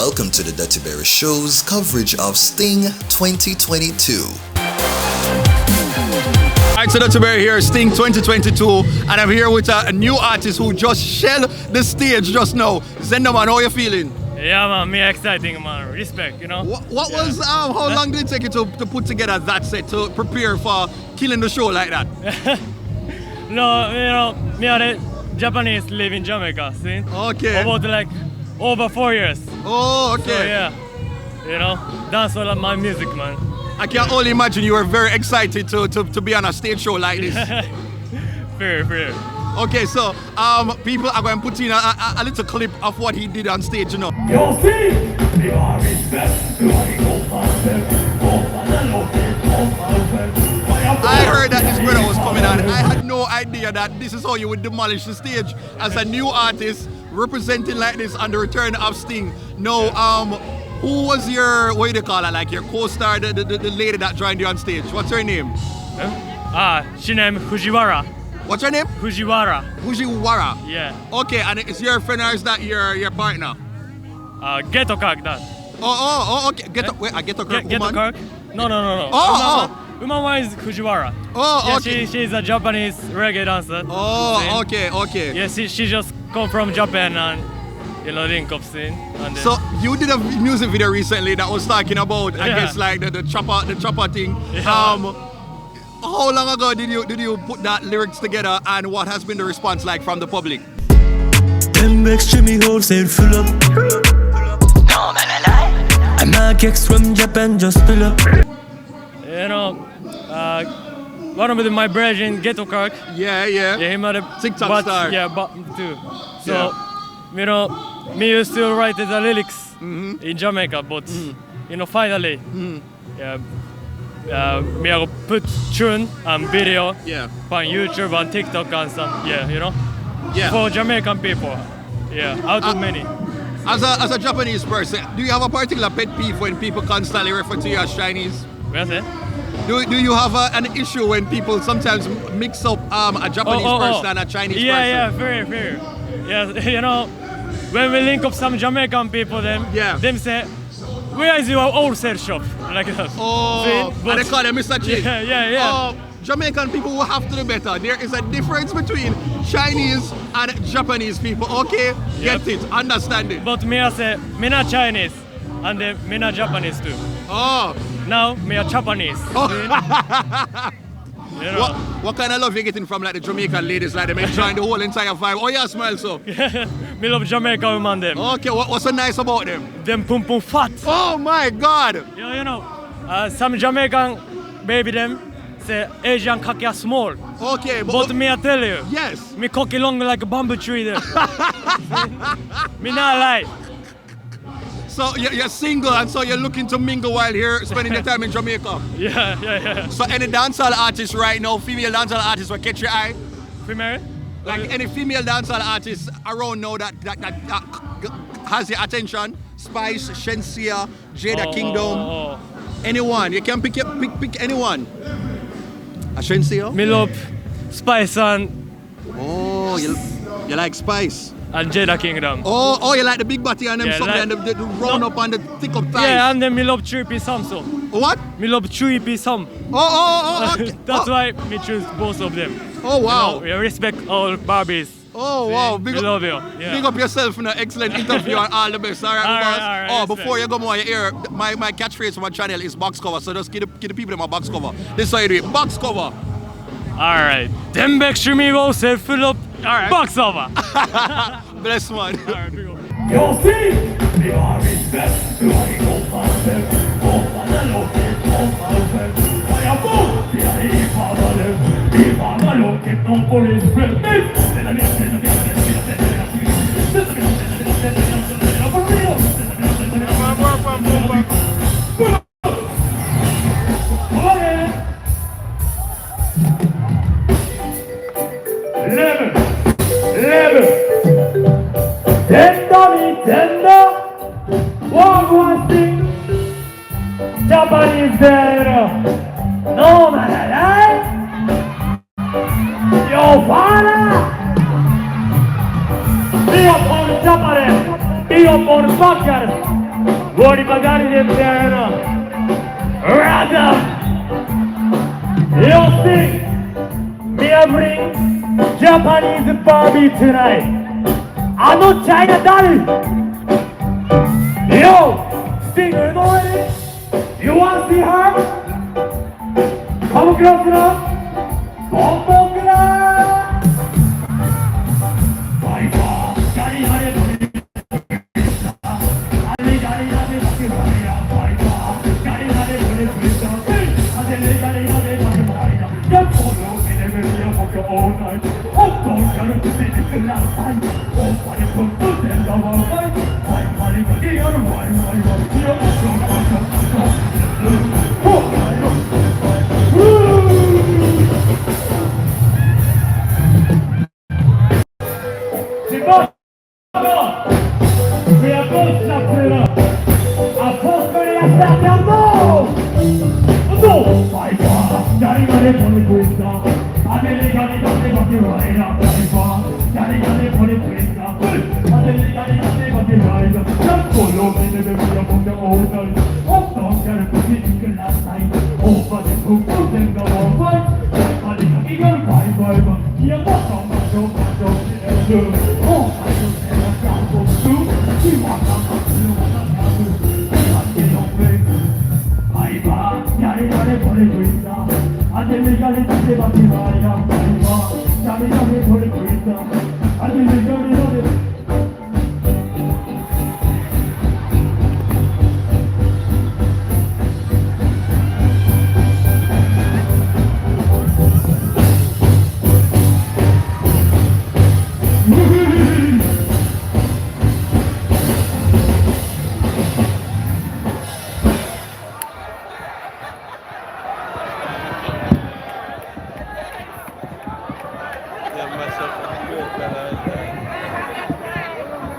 welcome to the Dutty Berry Show's coverage of Sting 2022. Alright, so Dutty Berry here, Sting 2022, and I'm here with a new artist who just shelled the stage just now. Zendaman, how are you feeling? Yeah, man, me exciting, man. Respect, you know. What was, how long did it take you to put together that set, to prepare for killing the show like that? No, you know, me and the Japanese live in Jamaica, see? Okay. About like over 4 years. Oh, okay. So, yeah, you know, that's all of my music, man. I can only imagine you were very excited to be on a stage show like this. Fair. Okay, so people are going to put in a little clip of what he did on stage, you know. You'll see, you are respect, you are I heard that this brother was coming on. I had no idea that this is how you would demolish the stage as a new artist representing like this on the return of Sting. No, who was your, what do you call it, like your co-star, the lady that joined you on stage? What's her name? She named Fujiwara. What's her name? Fujiwara. Fujiwara. Yeah. Okay, and is your friend or is that your partner? Ghetto Kirk, that. Oh, okay. Ghetto Kirk. Ghetto Kirk? No. Oh. Woman one is Fujiwara. Oh, yeah, okay. She's a Japanese reggae dancer. Oh, okay. Yeah, she just come from Japan and, you know, link up scene. And so you did a music video recently that was talking about, I guess, like the chopper thing. Yeah. How long ago did you put that lyrics together, and what has been the response like from the public? Them extremely wholesale full up. No man alive. And my kicks from Japan just fill up. You know, one of my brethren, Ghetto Kirk. Yeah. Yeah, him at a TikTok star. Yeah, but too. So, you know, me used to write the lyrics in Jamaica, but you know, finally, me I put tune and video on YouTube and TikTok and some, you know, for Jamaican people. Yeah, out of many. As a Japanese person, do you have a particular pet peeve when people constantly refer to you as Chinese? What's it? Do you have an issue when people sometimes mix up a Japanese person and a Chinese person? Yeah, very. Yeah, you know, when we link up some Jamaican people, them say, where is your wholesale shop? Like that. Oh, and they call them Mr. Chick. Yeah. Jamaican people will have to do better. There is a difference between Chinese and Japanese people. Okay, get it, understand it. But me I say, me not Chinese, and me not Japanese too. Oh. Now me a Japanese. Oh. You know. What kind of love you getting from like the Jamaican ladies, like them enjoying the whole entire vibe? Oh yeah, smile so. Me love Jamaican women them. Okay, what's so nice about them? Them pum fat. Oh my God. Yeah, you know, some Jamaican baby them say Asian cocky are small. Okay, but me I tell you. Yes. Me cocky long like a bamboo tree there. Me not lie. So you're single and so you're looking to mingle while here spending your time in Jamaica? Yeah. So any dancehall artists right now, female dancehall artists will catch your eye? Female? Like any female dancehall artists around now that has your attention? Spice, Shensia, Jada Kingdom, anyone. You can pick anyone. A Shensia? Me love Spice and... Oh, you like Spice? And Jada Kingdom. Oh, you like the big body and them something like, and the round up and the thick up thighs. Yeah, and then me love 3-piece Sam so. What? Me love 3-piece Sam. Oh, okay. That's why me choose both of them. Oh, wow. You know, we respect all Barbies. Oh, wow. We love you. Yeah. Big up yourself in an excellent interview and all the best. All right. Oh, before you go more, you hear my catchphrase for my channel is box cover. So just give the people my box cover. This is how you do it. Box cover. Alright. Them extra me will say full up box over. Bless one. Alright, big up. You'll see, you are respect, you are equal father, Tender, one thing, Japanese better, no man alive, your father, be up on Japanese, be up on Fuckers, Fuori magari del piano. Random. You'll see me bring Japanese Barbie tonight. I know China Daddy. Yo, Sting, you know it? You want to see her? Come close enough. Come close enough. Bye bye. Daddy, daddy, daddy. Daddy, daddy, daddy, daddy. Bye bye. Daddy, daddy, daddy, daddy. Daddy, daddy, daddy, daddy. Just follow me, never be a walk all night. Oh, don't tell them to see this last time. Oh, funny, come to them, the one fight. Why, funny, but the other one, why, we are both not clear. A post for the attack, no! No! By far, Daddy got it on the twist up. I really got it on the bucket right up. By far, Daddy got it on the twist up. I really got it on the bucket right up. Just follow me, never be among the old night. Oh, don't get it to see you last night. Oh, but it's who put them the wrong fight. But it's a eagle by fiber. You're not on my show, my show. Oh, I don't say that's not what to do. She wants to come to you, what I'm going to do. I don't play. Aiba, yare yare bole kuita. Ade me gale tse baki vaya. Aiba, yare yare bole kuita. Ade me gale yare.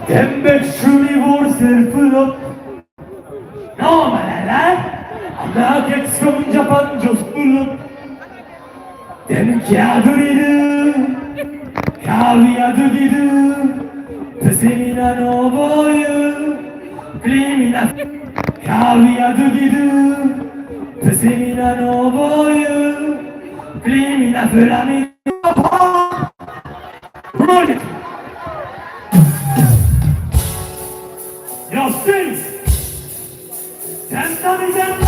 Them big truly wars are full up. No man, I'm not get from Japan just full up. Them caduridu, kaviadudidu, pesemina no boyu, klimina, kaviadudidu, pesemina no boyu, klimina fulami. Run it. Yo, Steve! Zendaman!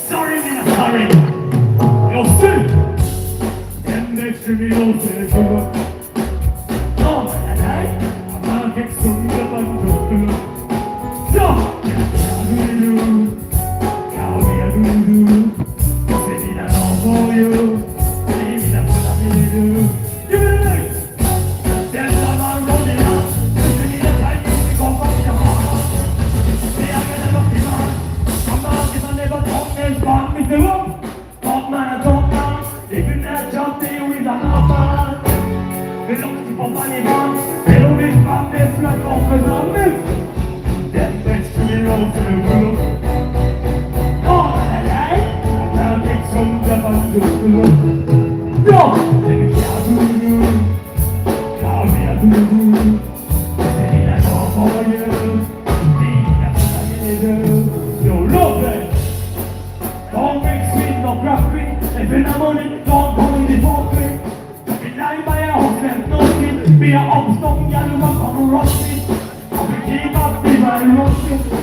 Sorry, man, sorry! Yo, Steve! Them next to me, all say, no, man, I'm not get some Japan, so, how do you do? How do you do? Say, I don't know you. Leave me, that's what I need to do. Give me the next! Zendaman rolling out.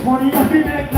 Money, I feel like